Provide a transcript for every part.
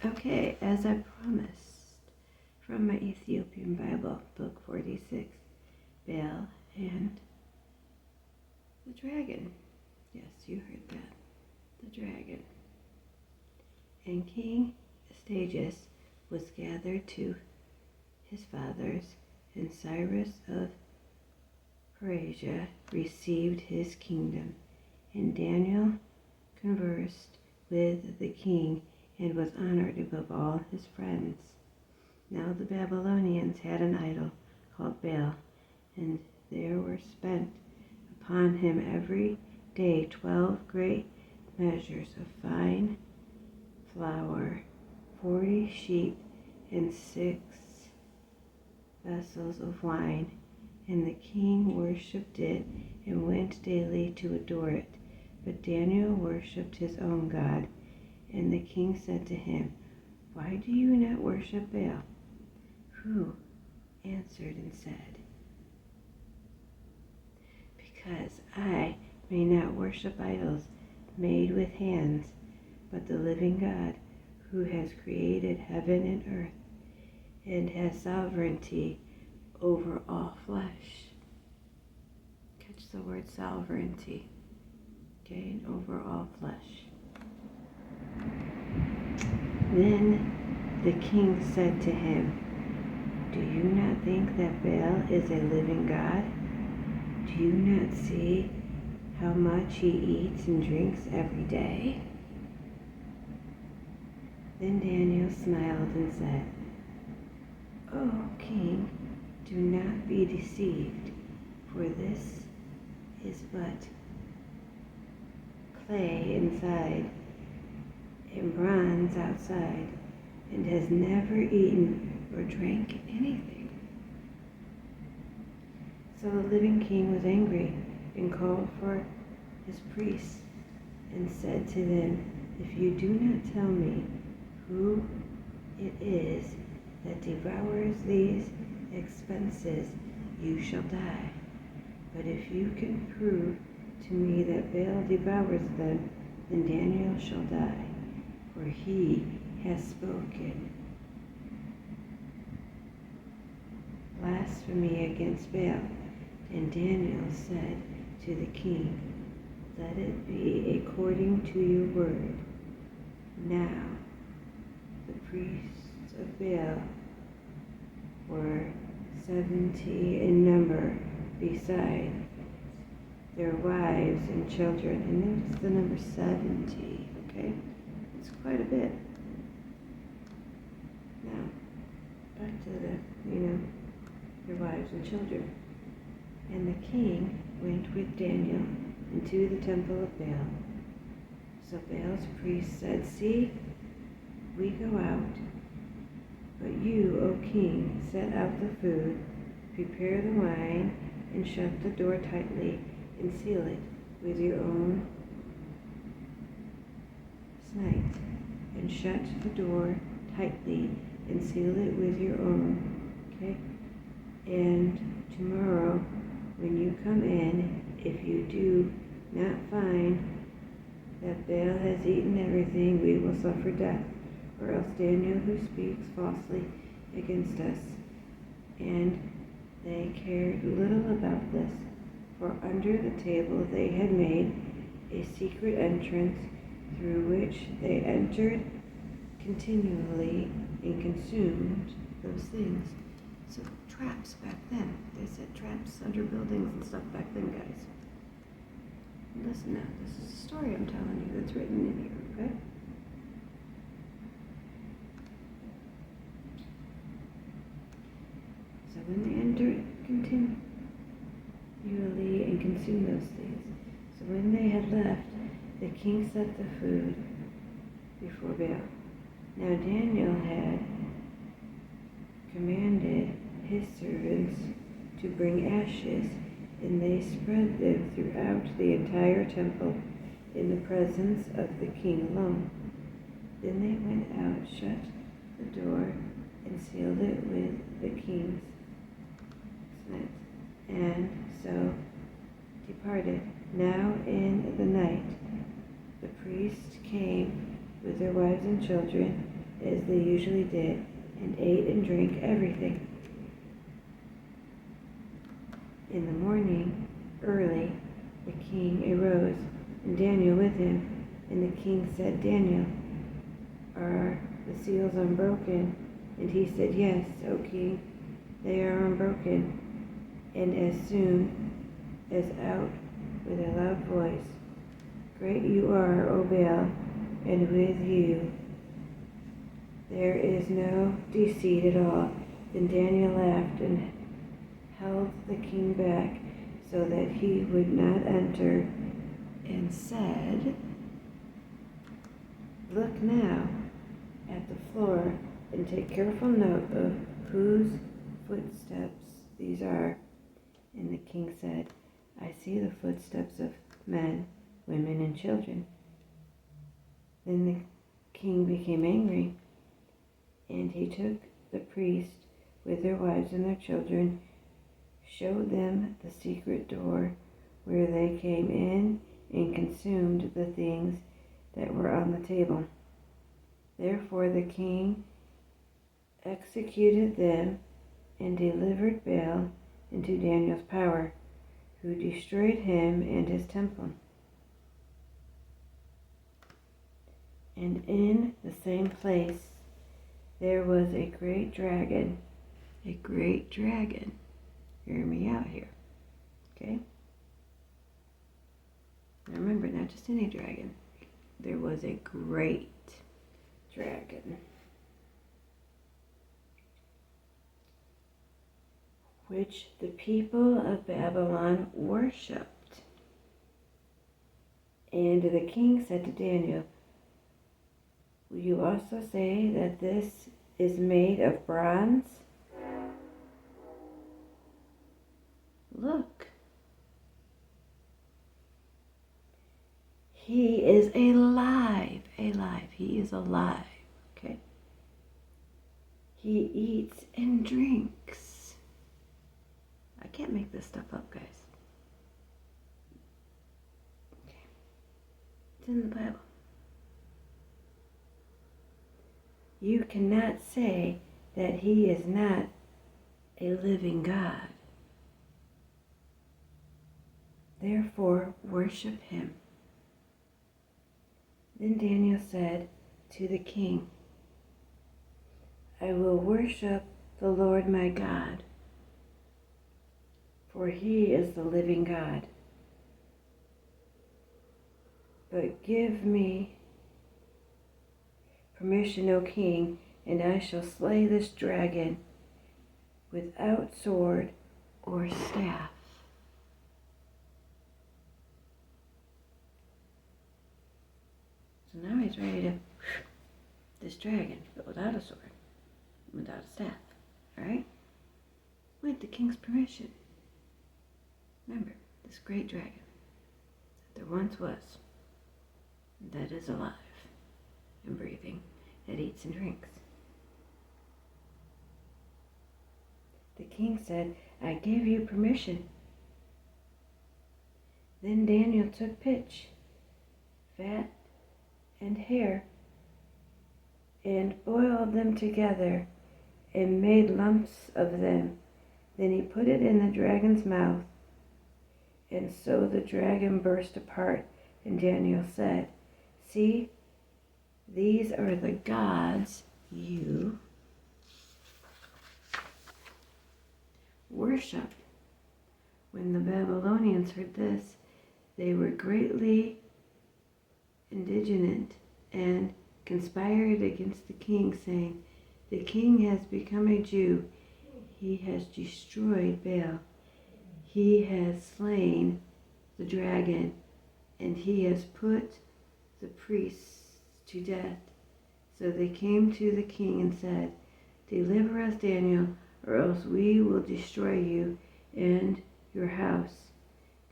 Okay, as I promised, from my Ethiopian Bible, Book 46, Bel and the Dragon. Yes, you heard that. The Dragon. And King Astyages was gathered to his fathers, and Cyrus of Persia received his kingdom. And Daniel conversed with the king and was honored above all his friends. Now the Babylonians had an idol called Bel, and there were spent upon him every day 12 great measures of fine flour, 40 sheep, and 6 vessels of wine. And the king worshipped it and went daily to adore it. But Daniel worshipped his own God. And the king said to him, "Why do you not worship Bel?" Who answered and said, "Because I may not worship idols made with hands, but the living God, who has created heaven and earth, and has sovereignty over all flesh." Catch the word sovereignty. Okay, and over all flesh. Then the king said to him, "Do you not think that Bel is a living God? Do you not see how much he eats and drinks every day?" Then Daniel smiled and said, "O king, do not be deceived, for this is but clay inside and bronze outside, and has never eaten or drank anything." So the living king was angry and called for his priests and said to them, "If you do not tell me who it is that devours these expenses, you shall die. But if you can prove to me that Bel devours them, then Daniel shall die, for he has spoken blasphemy against Bel." And Daniel said to the king, "Let it be according to your word." Now the priests of Bel were 70 in number, besides their wives and children. And notice the number 70, okay? It's quite a bit. Now, back to their wives and children. And the king went with Daniel into the temple of Bel. So Bel's priests said, "See, we go out, but you, O king, set out the food, prepare the wine, and shut the door tightly, and seal it with your own snite, and shut the door tightly, and seal it with your own." Okay? "And tomorrow, when you come in, if you do not find that Bel has eaten everything, we will suffer death, or else Daniel, who speaks falsely against us." And they cared little about this, for under the table they had made a secret entrance through which they entered continually and consumed those things. So traps back then. They set traps under buildings and stuff back then, guys. Listen now, this is a story I'm telling you that's written in here, okay? So when they entered continually and consumed those things. So when they had left, the king set the food before Bel. Now Daniel had commanded his servants to bring ashes, and they spread them throughout the entire temple in the presence of the king alone. Then they went out, shut the door, and sealed it with the king's signet, and so departed. Now in the night the priests came with their wives and children, as they usually did, and ate and drank everything. In the morning, early, the king arose, and Daniel with him. And the king said, Daniel, are the seals unbroken? And he said, Yes, O king, they are unbroken. And as soon as out with a loud voice, Great you are, O Bel, and with you there is no deceit at all. Then Daniel laughed and held the king back so that he would not enter, and said, Look now at the floor and take careful note of whose footsteps these are. And the king said, I see the footsteps of men, women, and children. Then the king became angry, and he took the priests with their wives and their children, showed them the secret door where they came in, and consumed the things that were on the table. Therefore the king executed them and delivered Bel into Daniel's power, who destroyed him and his temple. And in the same place there was a great dragon. A great dragon. Hear me out here. Okay? Now remember, not just any dragon. There was a great dragon, which the people of Babylon worshipped. And the king said to Daniel, Will you also say that this is made of bronze? Look, he is alive. He is alive, okay? He eats and drinks. I can't make this stuff up, guys. Okay. It's in the Bible. You cannot say that he is not a living God. Therefore, worship him. Then Daniel said to the king, I will worship the Lord my God, for he is the living God. But give me permission, O king, and I shall slay this dragon without sword or staff. So now he's ready to this dragon, but without a sword, without a staff, alright? With the king's permission. Remember, this great dragon that there once was, that is alive and breathing, that eats and drinks. The king said, I give you permission. Then Daniel took pitch, fat, and hair, and boiled them together, and made lumps of them. Then he put it in the dragon's mouth, and so the dragon burst apart. And Daniel said, See, these are the gods you worship. When the Babylonians heard this, they were greatly indignant and conspired against the king, saying, The king has become a Jew. He has destroyed Bel. He has slain the dragon, and he has put the priests to death. So they came to the king and said, Deliver us, Daniel, or else we will destroy you and your house.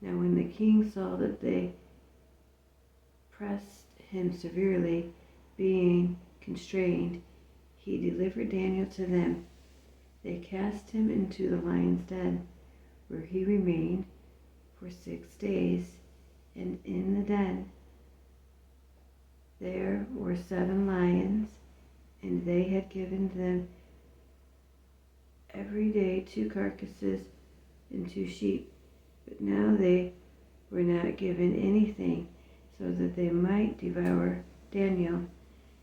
Now when the king saw that they pressed him severely, being constrained, he delivered Daniel to them. They cast him into the lion's den, where he remained for 6 days. And in the den there were 7 lions, and they had given them every day 2 carcasses and 2 sheep. But now they were not given anything, so that they might devour Daniel.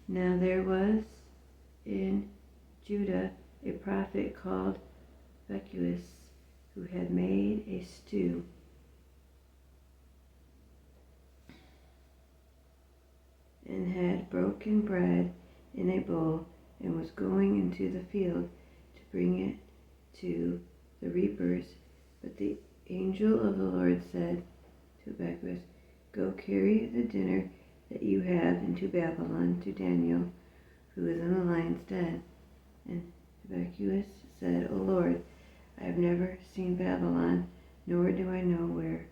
Now there was in Judah a prophet called Beccuus, who had made a stew and had broken bread in a bowl, and was going into the field to bring it to the reapers. But the angel of the Lord said to Beccuus, "Go carry the dinner that you have into Babylon to Daniel, who is in the lion's den." And Beccuus said, "O Lord, I have never seen Babylon, nor do I know where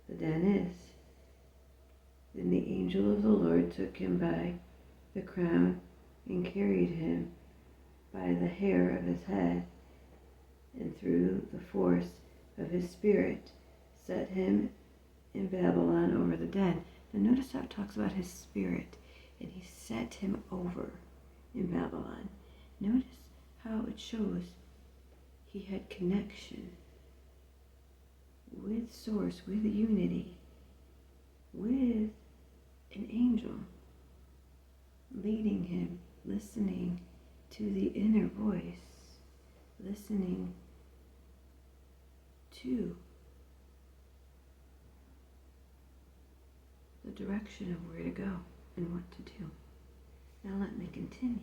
the den is." Then the angel of the Lord took him by the crown and carried him by the hair of his head, and through the force of his spirit set him in Babylon over the den. Now notice how it talks about his spirit, and he set him over in Babylon. Notice how it shows he had connection with source, with unity, with an angel leading him, listening to the inner voice, listening to the direction of where to go and what to do. Now let me continue.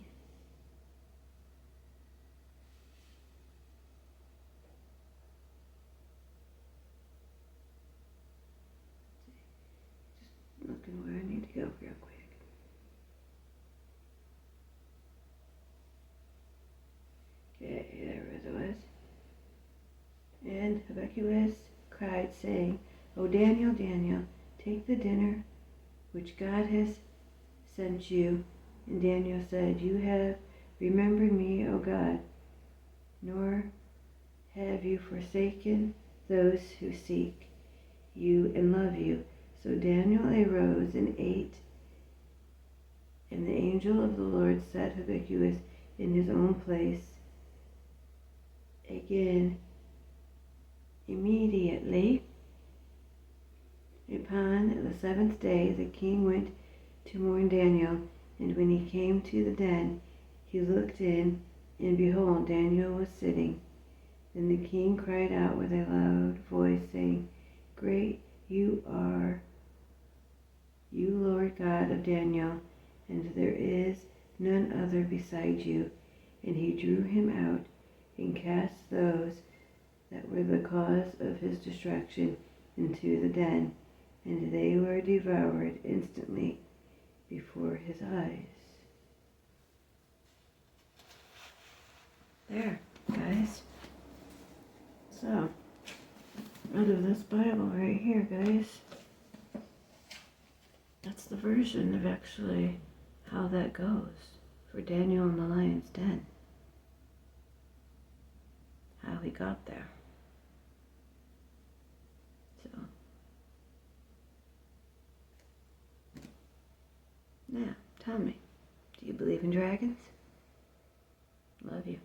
Just looking where I need to go real quick. Okay, there it was. And Beccuus cried, saying, "O Daniel, Daniel, take the dinner which God has sent you." And Daniel said, "You have remembered me, O God, nor have you forsaken those who seek you and love you." So Daniel arose and ate, and the angel of the Lord set Beccuus in his own place. Again, immediately upon the 7th day, the king went to mourn Daniel, and when he came to the den, he looked in, and behold, Daniel was sitting. Then the king cried out with a loud voice, saying, "Great you are, you Lord God of Daniel, and there is none other beside you." And he drew him out and cast those that were the cause of his destruction into the den, and they were devoured instantly before his eyes. There, guys. So, out of this Bible right here, guys, that's the version of actually how that goes for Daniel in the lion's den. How he got there. So, now, tell me, do you believe in dragons? Love you.